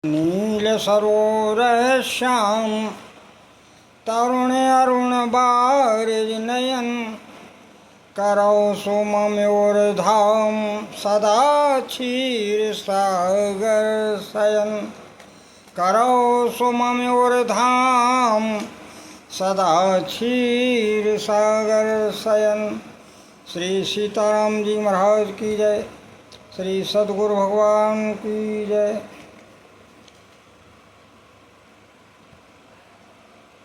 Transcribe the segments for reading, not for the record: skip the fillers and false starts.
नील सरोवर श्याम तरुण अरुण बारिज नयन करौ सुमम्योर धाम सदा क्षीर सागर शयन करौ सुमम्योर धाम सदा क्षीर सागर शयन। श्री सीताराम जी महाराज की जय। श्री सद्गुरु भगवान की जय।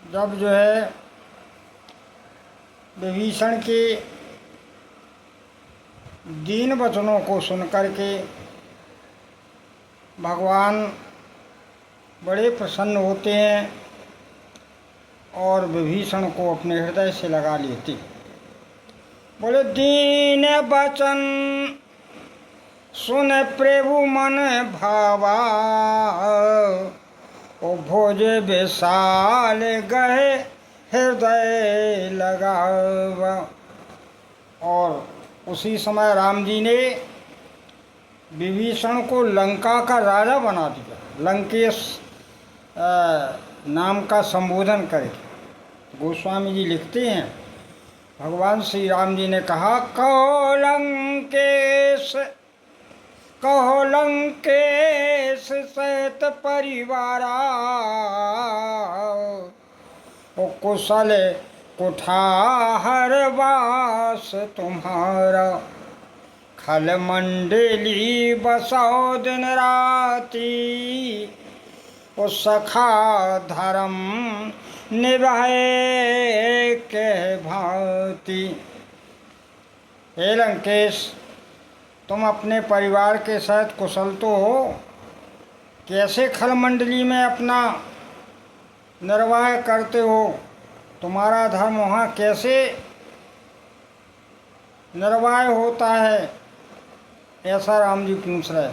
जब जो है विभीषण के दीन वचनों को सुनकर के भगवान बड़े प्रसन्न होते हैं और विभीषण को अपने हृदय से लगा लेते। बोले दीन वचन सुन प्रभु मन भावा ओ भोज विशाल गए हृदय लगावा। और उसी समय राम जी ने विभीषण को लंका का राजा बना दिया, लंकेश नाम का संबोधन करके। गोस्वामी जी लिखते हैं, भगवान श्री राम जी ने कहा कहो लंकेश सहित परिवारा ओ कुशल कुठार वास तुम्हारा। खल मंडली बसाओ दिन राती ओ सखा धर्म निभाए के भांति। हे लंकेश, तुम अपने परिवार के साथ कुशल तो हो, कैसे खलमंडली में अपना निर्वाह करते हो, तुम्हारा धर्म वहाँ कैसे निर्वाह होता है, ऐसा राम जी पूछ रहे।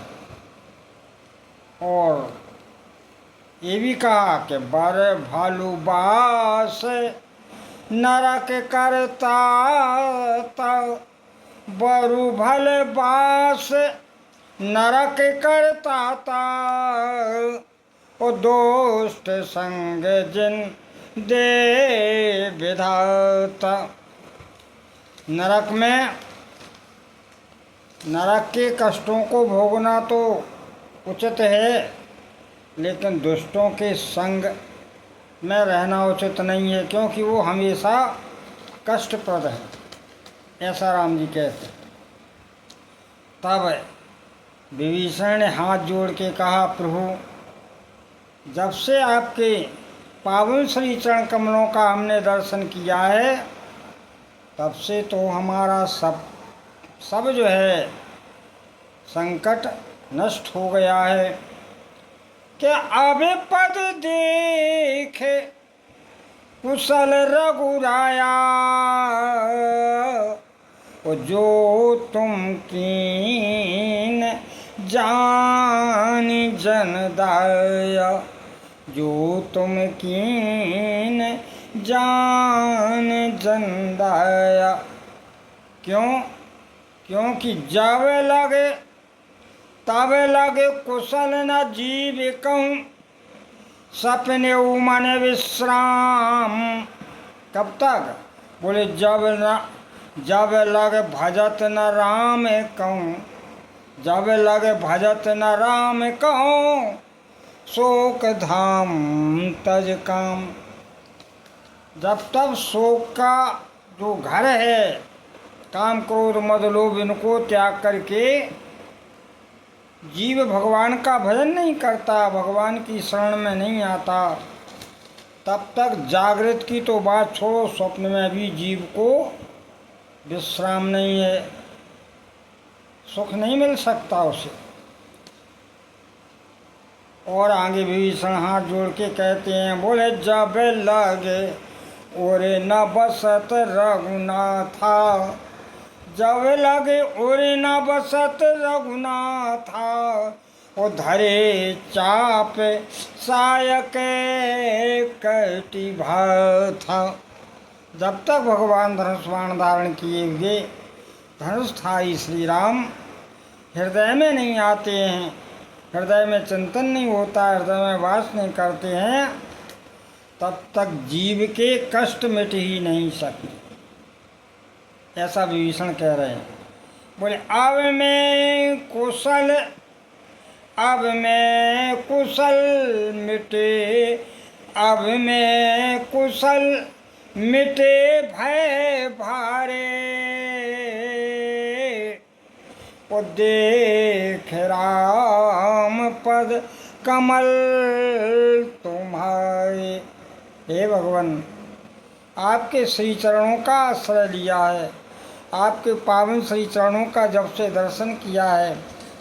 और ये भी कहा कि बर भालू बास नरक करता बरु भल बास नरक करता ता ओ दोस्त संग जिन दे विधाता। नरक में नरक के कष्टों को भोगना तो उचित है, लेकिन दुष्टों के संग में रहना उचित नहीं है, क्योंकि वो हमेशा कष्टप्रद है, ऐसा राम जी कहते। तब विभीषण ने हाथ जोड़ के कहा, प्रभु जब से आपके पावन श्री चरण कमलों का हमने दर्शन किया है, तब से तो हमारा सब जो है संकट नष्ट हो गया है। क्या अब पद देखे कुशल रघुराया ओ जो तुम कीन जान जन दाया। जो तुम कीन जान जन दाया। क्योंकि जावे लगे तावे लगे कुशल न जीव कहूँ सपने मन विश्राम। कब तक? बोले जब लगे भजत न राम कहूँ, जब लगे भजत न राम कहूँ शोक धाम तज काम। जब तक शोक का जो घर है, काम क्रोध मद लोभ इनको त्याग करके जीव भगवान का भजन नहीं करता, भगवान की शरण में नहीं आता, तब तक जागृत की तो बात छोड़ो, स्वप्न में भी जीव को विश्राम नहीं है, सुख नहीं मिल सकता उसे। और आगे विभीषण हाथ जोड़ के कहते हैं, बोले जब लगे ओरे न बसत रघुनाथा। जब लगे ओरे न बसत रघुनाथा ओ धरे चाप सायक कटी भाथा। जब तक भगवान धनुष बाण धारण किए हुए धनुषधारी श्री राम हृदय में नहीं आते हैं, हृदय में चिंतन नहीं होता, हृदय में वास नहीं करते हैं, तब तक जीव के कष्ट मिट ही नहीं सकते। ऐसा विभीषण कह रहे हैं। बोले अब मैं कुशल मिटे, अब मैं कुशल मिटे भय भारे, वो देख राम पद कमल तुम्हारे। हे भगवान, आपके श्री चरणों का आश्रय लिया है, आपके पावन श्री चरणों का जब से दर्शन किया है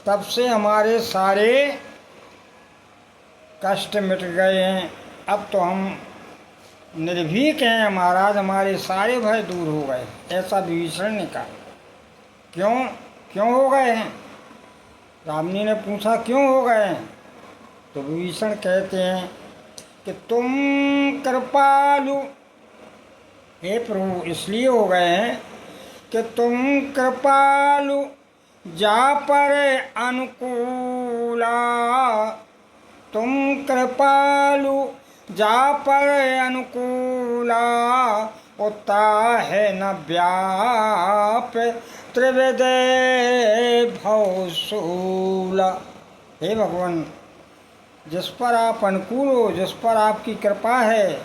तब से हमारे सारे कष्ट मिट गए हैं। अब तो हम निर्भीक हैं महाराज, हमारे सारे भय दूर हो गए। ऐसा विभीषण ने कहा। क्यों हो गए हैं? राम जी ने पूछा क्यों हो गए हैं? तो विभीषण कहते हैं कि तुम कृपालु, हे प्रभु, इसलिए हो गए हैं कि तुम कृपालु जा पर अनुकूला, तुम कृपालु जा पर अनुकूला, उता है न व्याप त्रिविध भवशूला। हे भगवान, जिस पर आप अनुकूल हो, जिस पर आपकी कृपा है,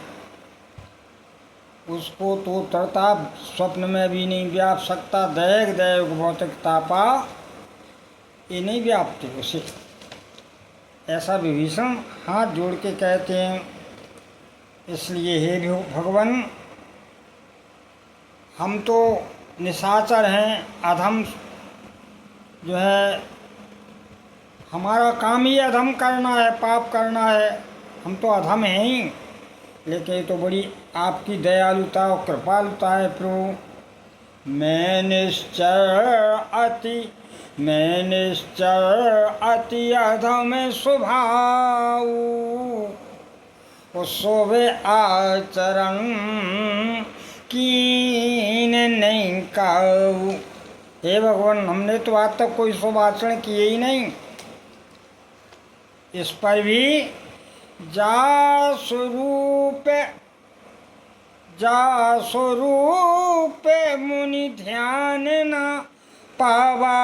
उसको तो तरताप स्वप्न में भी नहीं व्याप सकता। दैहिक दैव भौतिक तापा ये नहीं व्यापते उसे। ऐसा विभीषण हाथ जोड़ के कहते हैं। इसलिए हे भगवान, हम तो निशाचर हैं, अधम जो है, हमारा काम ही अधम करना है, पाप करना है, हम तो अधम हैं ही। लेकिन ये तो बड़ी आपकी दयालुता और कृपालुता है प्रभु। मैं निश्चर अति अधम स्वभाव, शोभे आचरण कीन नहीं काऊ। हे भगवान, हमने तो आज तक कोई शुभ आचरण किए ही नहीं। इस पर भी जा स्वरूप मुनि ध्यान न पावा,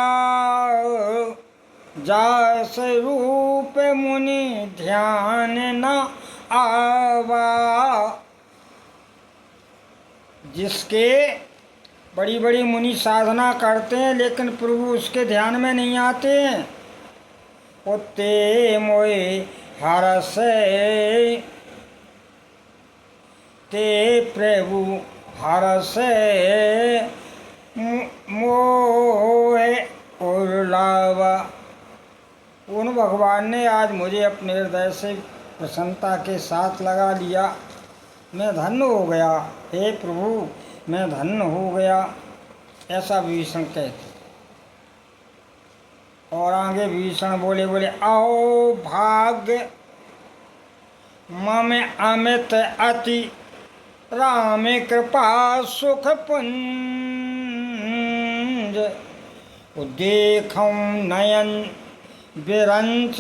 जा स्वरूप मुनि ध्यान न आवा। जिसके बड़ी बड़ी मुनि साधना करते हैं लेकिन प्रभु उसके ध्यान में नहीं आते हैं, ते मोए हरस ते प्रभु हरस मोहे उर्लावा। उन भगवान ने आज मुझे अपने हृदय से प्रसन्नता के साथ लगा लिया। मैं धन्य हो गया, हे प्रभु, मैं धन्य हो गया। ऐसा विभीषण कहते। और आगे विभीषण बोले आओ भाग्य मम अमित अति, राम कृपा सुख पुंज। देखूं नयन विरंच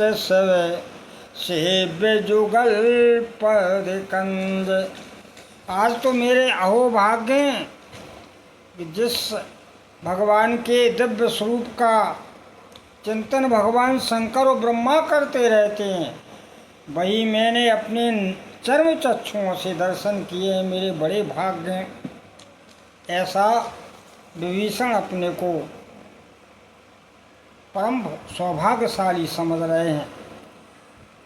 सेव्य जुगल पद कंज। आज तो मेरे अहो भाग्य हैं कि जिस भगवान के दिव्य स्वरूप का चिंतन भगवान शंकर और ब्रह्मा करते रहते हैं, वही मैंने अपने चर्म चक्षुओं से दर्शन किए हैं। मेरे बड़े भाग्य हैं। ऐसा विभीषण अपने को परम सौभाग्यशाली समझ रहे हैं।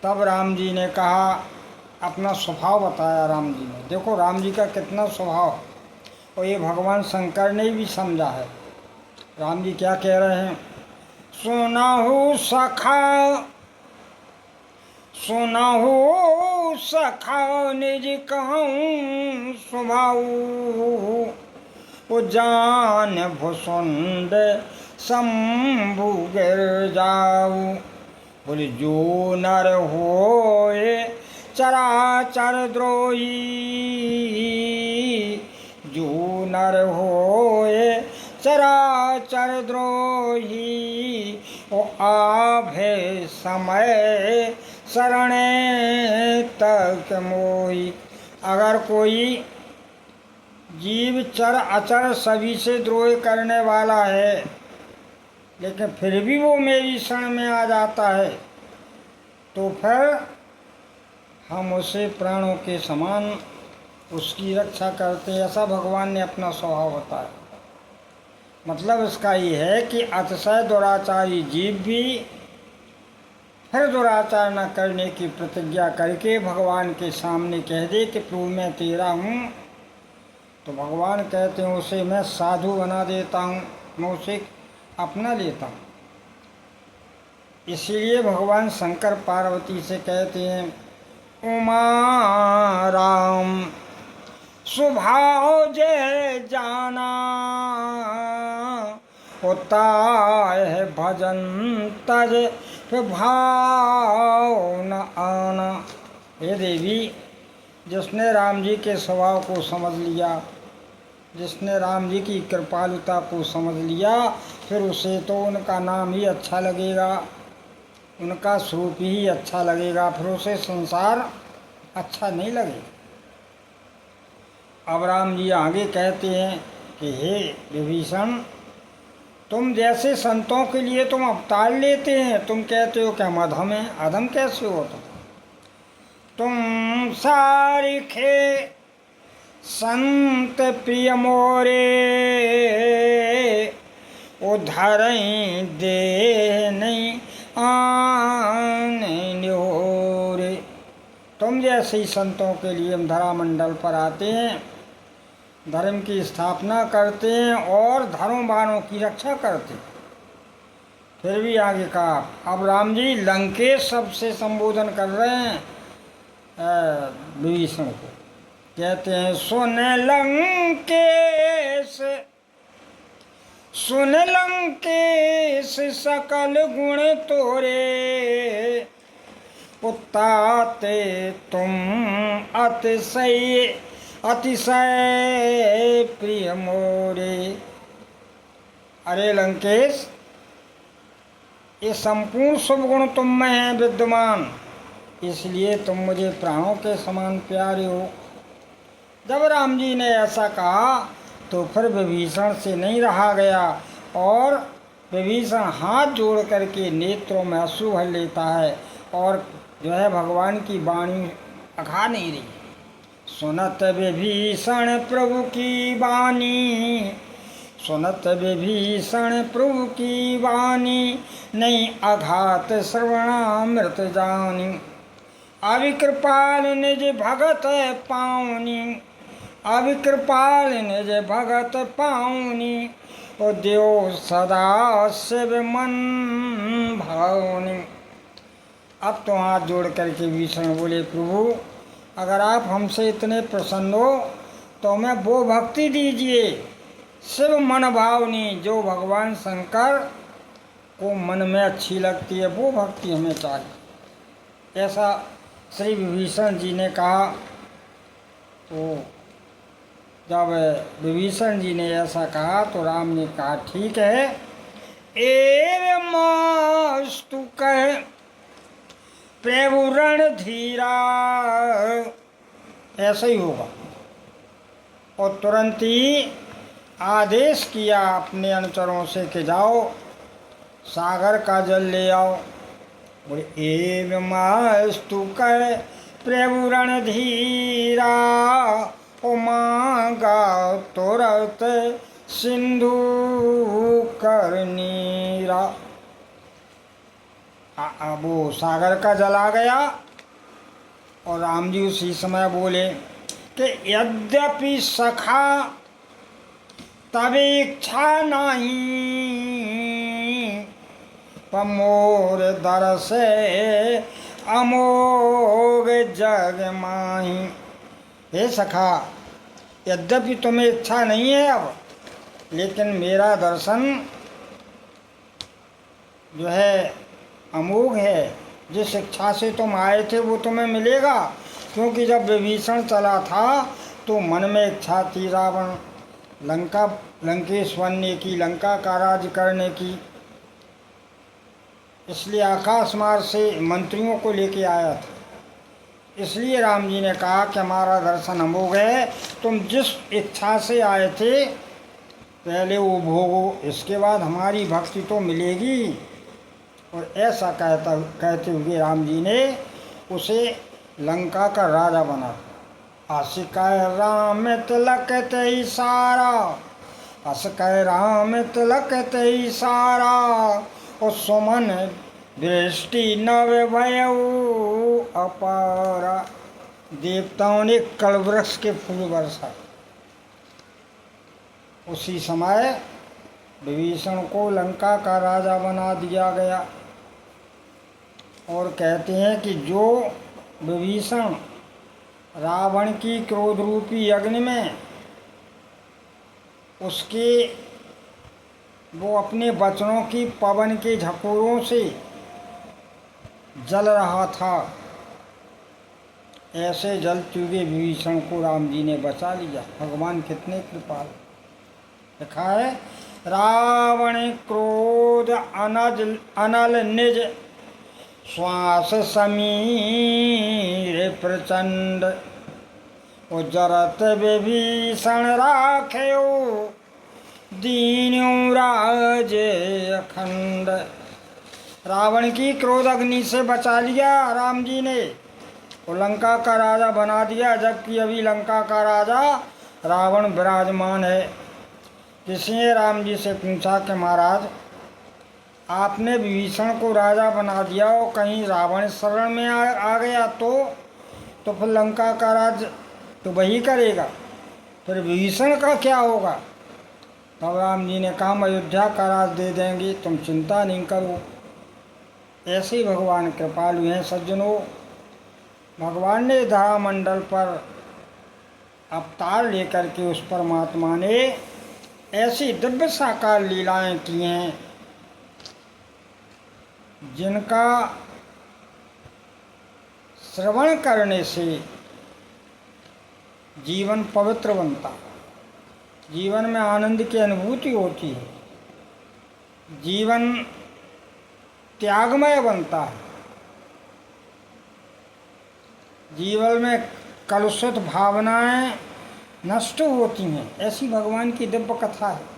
तब राम जी ने कहा, अपना स्वभाव बताया राम जी ने। देखो राम जी का कितना स्वभाव, और ये भगवान शंकर ने भी समझा है। राम जी क्या कह रहे हैं? सुनहु सखा निज कहूँ स्वभाव, जान भुसुंड शंभु गिर जाऊ। बोले जो नर होए चराचर द्रोही, जो नर होए चराचर द्रोही, ओ आभे समय शरणे तक मोही। अगर कोई जीव चर अचर सभी से द्रोह करने वाला है, लेकिन फिर भी वो मेरी शरण में आ जाता है, तो फिर हम उसे प्राणों के समान उसकी रक्षा करते हैं। ऐसा भगवान ने अपना स्वभाव बताया। मतलब इसका ये है कि अतिशय दुराचारी जीव भी फिर दुराचार न करने की प्रतिज्ञा करके भगवान के सामने कह दे कि प्रभु मैं तेरा हूँ, तो भगवान कहते हैं उसे मैं साधु बना देता हूँ, मैं उसे अपना लेता हूँ। इसलिए भगवान शंकर पार्वती से कहते हैं उमा राम स्वभाव जय जाना, होता है भजन तज भाव न आना। हे देवी, जिसने राम जी के स्वभाव को समझ लिया, जिसने राम जी की कृपालुता को समझ लिया, फिर उसे तो उनका नाम ही अच्छा लगेगा, उनका स्वरूप ही अच्छा लगेगा, फिर उसे संसार अच्छा नहीं लगेगा। अब राम जी आगे कहते हैं कि हे विभीषण, तुम जैसे संतों के लिए तुम अवतार लेते हैं, तुम कहते हो कि हम अधम हैं। अधम कैसे हो तुम सारिखे संत प्रिय मोरे, उधरई दे नहीं आने न्योरे। तुम जैसे ही संतों के लिए हम धरामंडल पर आते हैं, धर्म की स्थापना करते हैं और धर्मवानों की रक्षा करते हैं। फिर भी आगे कहा, अब राम जी लंकेश शब्द से संबोधन कर रहे हैं विभीषण को। कहते हैं सुन लंकेश, सुन लंकेश सकल गुण तोरे, पुताते तुम अतिशय अतिशय प्रिय मोरे। अरे लंकेश, ये संपूर्ण शुभ गुण तुम में हैं विद्यमान, इसलिए तुम मुझे प्राणों के समान प्यारे हो। जब राम जी ने ऐसा कहा तो फिर विभीषण से नहीं रहा गया और विभीषण हाथ जोड़ करके नेत्रों में अश्रु भर लेता है और जो है भगवान की वाणी अघा नहीं रही। सुनत विभीषण प्रभु की वाणी, सुनत विभीषण प्रभु की वाणी, नहीं अघात श्रवणामृत जानी। अविकृपाल निज भगत पाऊनी, अविकृपाल निज भगत पाऊनी, ओ देव सदा शिव मन भावनी। अब तो हाथ जोड़ करके विभीषण बोले, प्रभु अगर आप हमसे इतने प्रसन्न हो तो हमें वो भक्ति दीजिए शिव मन भावनी, जो भगवान शंकर को मन में अच्छी लगती है, वो भक्ति हमें चाहिए। ऐसा श्री विभीषण जी ने कहा। तो जब विभीषण जी ने ऐसा कहा तो राम ने कहा ठीक है, एवं मस्तु कह प्रभु रणधीरा। ऐसा ही होगा। और तुरंत ही आदेश किया अपने अनुचरों से कि जाओ सागर का जल ले आओ। बोले एवं मस्तु कह प्रभु रणधीरा, ओ मांगा तुरंत सिंधु कर नीरा। वो सागर का जल आ गया और राम जी उसी समय बोले कि यद्यपि सखा तब इच्छा नहीं, पर मोर दर से अमोघ जग माही। हे सखा, यद्यपि तुम्हें इच्छा नहीं है अब, लेकिन मेरा दर्शन जो है अमोघ है। जिस इच्छा से तुम आए थे वो तुम्हें मिलेगा, क्योंकि जब विभीषण चला था तो मन में इच्छा थी रावण लंकेश बनने की, लंका का राज करने की। इसलिए आकाश मार्ग से मंत्रियों को लेके आया था। इसलिए राम जी ने कहा कि हमारा दर्शन हम हो गए, तुम जिस इच्छा से आए थे पहले वो भोगो, इसके बाद हमारी भक्ति तो मिलेगी। और ऐसा कहते हुए राम जी ने उसे लंका का राजा बना। आशिकाय राम तिलक ते सारा, आशिकाय राम तिलक ते सारा, और सुमन दृष्टि नव भयऊ अपारा। देवताओं ने कलवृक्ष के फूल बरसाए। उसी समय विभीषण को लंका का राजा बना दिया गया। और कहते हैं कि जो विभीषण रावण की क्रोध रूपी अग्नि में उसके वो अपने वचनों की पवन के झकोरों से जल रहा था, ऐसे जलते हुए विभीषण को राम जी ने बचा लिया। भगवान कितने कृपाल। लिखा है रावण क्रोध अनल निज, श्वास समीर प्रचंड, उजरत विभीषण राख्यो, दीन्यू राज अखंड। रावण की क्रोध अग्नि से बचा लिया राम जी ने, वो लंका का राजा बना दिया। जबकि अभी लंका का राजा रावण विराजमान है। किसी ने राम जी से पूछा कि महाराज आपने विभीषण को राजा बना दिया और कहीं रावण शरण में आ गया तो फिर लंका का राज तो वही करेगा, फिर विभीषण का क्या होगा? तब राम जी ने कहा अयोध्या का राज दे देंगे, तुम चिंता नहीं करो। ऐसे ही भगवान कृपालु हैं सज्जनों। भगवान ने धरामंडल पर अवतार लेकर के उस परमात्मा ने ऐसी दिव्य साकार लीलाएं की हैं जिनका श्रवण करने से जीवन पवित्र बनता, जीवन में आनंद की अनुभूति होती है, जीवन त्यागमय बनता है, जीवन में कलुषित भावनाएं नष्ट होती हैं। ऐसी भगवान की दिव्य कथा है।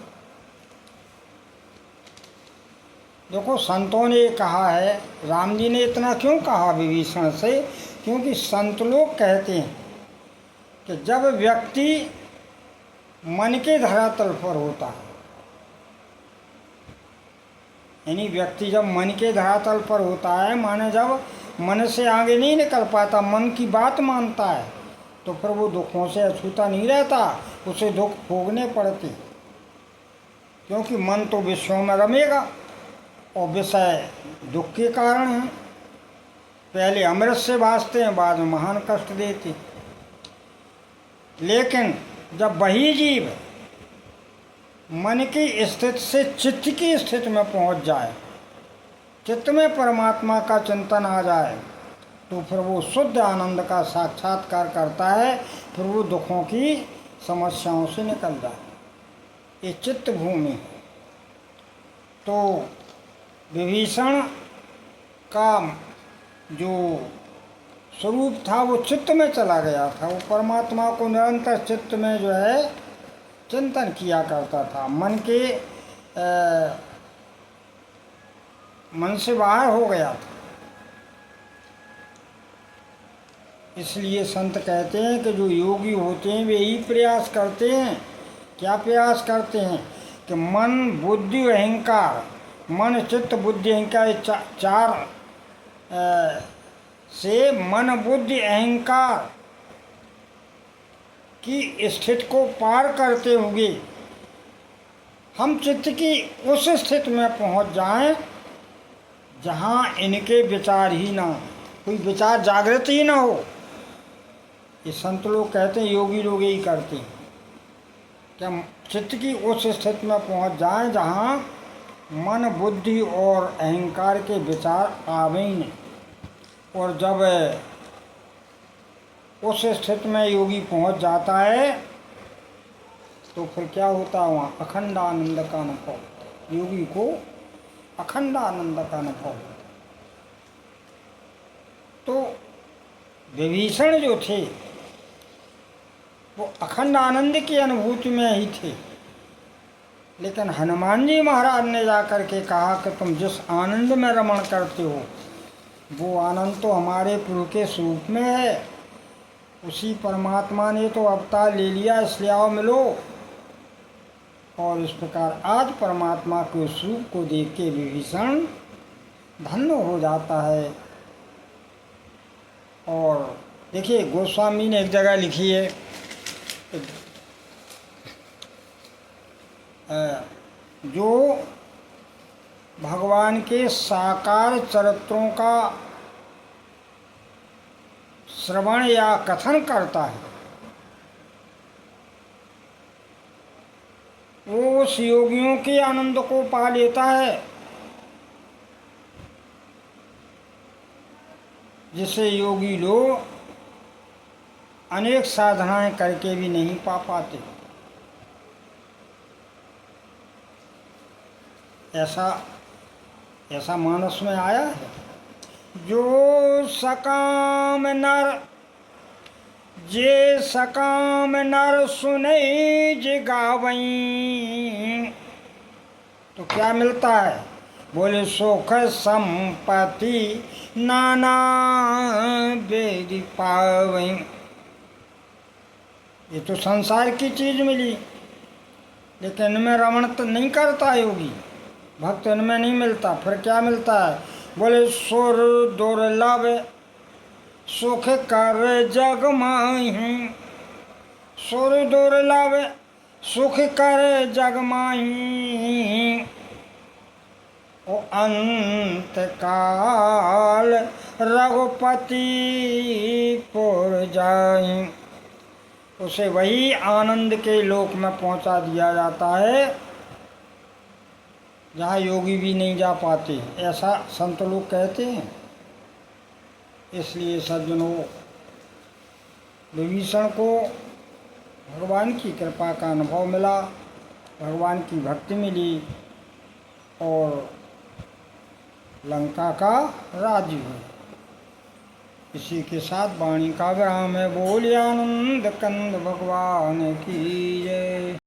देखो संतों ने कहा है, राम जी ने इतना क्यों कहा विभीषण से? क्योंकि संत लोग कहते हैं कि जब व्यक्ति मन के धरातल पर होता है, यानी व्यक्ति जब मन के धरातल पर होता है, माने जब मन से आगे नहीं निकल पाता, मन की बात मानता है, तो फिर वो दुखों से अछूता नहीं रहता, उसे दुख भोगने पड़ते। क्योंकि मन तो विषयों में रमेगा और विषय दुख के कारण हैं। पहले अमृत से भासते हैं, बाद में महान कष्ट देते। लेकिन जब वही जीव मन की स्थिति से चित्त की स्थिति में पहुंच जाए, चित्त में परमात्मा का चिंतन आ जाए, तो फिर वो शुद्ध आनंद का साक्षात्कार करता है, फिर वो दुखों की समस्याओं से निकल जाए। ये चित्त भूमि। तो विभीषण का जो स्वरूप था वो चित्त में चला गया था। वो परमात्मा को निरंतर चित्त में जो है चिंतन किया करता था, मन से बाहर हो गया था। इसलिए संत कहते हैं कि जो योगी होते हैं वे यही प्रयास करते हैं। क्या प्रयास करते हैं? कि मन बुद्धि अहंकार, मन चित्त बुद्धि अहंकार, चार से मन बुद्धि अहंकार की स्थिति को पार करते हुए हम चित्त की उस स्थिति में पहुंच जाएं जहां इनके विचार ही ना, कोई विचार जागृत ही ना हो। ये संत लोग कहते हैं, योगी लोग यही करते हैं कि हम चित्त की उस स्थिति में पहुंच जाएं जहां मन बुद्धि और अहंकार के विचार आवे ही नहीं। और जब उस स्थिति में योगी पहुंच जाता है तो फिर क्या होता है? वहाँ अखंड आनंद का अनुभव, योगी को अखंड आनंद का अनुभव। तो विभीषण जो थे वो अखंड आनंद की अनुभूति में ही थे, लेकिन हनुमान जी महाराज ने जाकर के कहा कि तुम जिस आनंद में रमण करते हो वो आनंद तो हमारे प्रभु के स्वरूप में है, उसी परमात्मा ने तो अवतार ले लिया, इसलिए आओ मिलो। और इस प्रकार आज परमात्मा के स्वरूप को देख के विभीषण धन्य हो जाता है। और देखिए गोस्वामी ने एक जगह लिखी है, जो भगवान के साकार चरित्रों का श्रवण या कथन करता है वो उस योगियों के आनंद को पा लेता है जिसे योगी लोग अनेक साधनाएं करके भी नहीं पा पाते। ऐसा मानस में आया है। जो सकाम नर जे सकाम नर सुने जे गावई, तो क्या मिलता है? बोले सुख संपत्ति नाना बेदी पावई। ये तो संसार की चीज मिली, लेकिन इनमें रमण तो नहीं करता योगी भक्त, इनमें नहीं मिलता। फिर क्या मिलता है? बोले सुर दुर्लभ सुख कर जग माही, सुर दुर्लभ सुख कर जग माही, ओ अंत काल रघुपति पुर जाई। उसे वही आनंद के लोक में पहुंचा दिया जाता है जहाँ योगी भी नहीं जा पाते, ऐसा संत लोग कहते हैं। इसलिए सज्जनों, विभीषण को भगवान की कृपा का अनुभव मिला, भगवान की भक्ति मिली और लंका का राज्य हुआ। इसी के साथ वाणी का विराम है। बोलिए आनंद कंद भगवान की जय।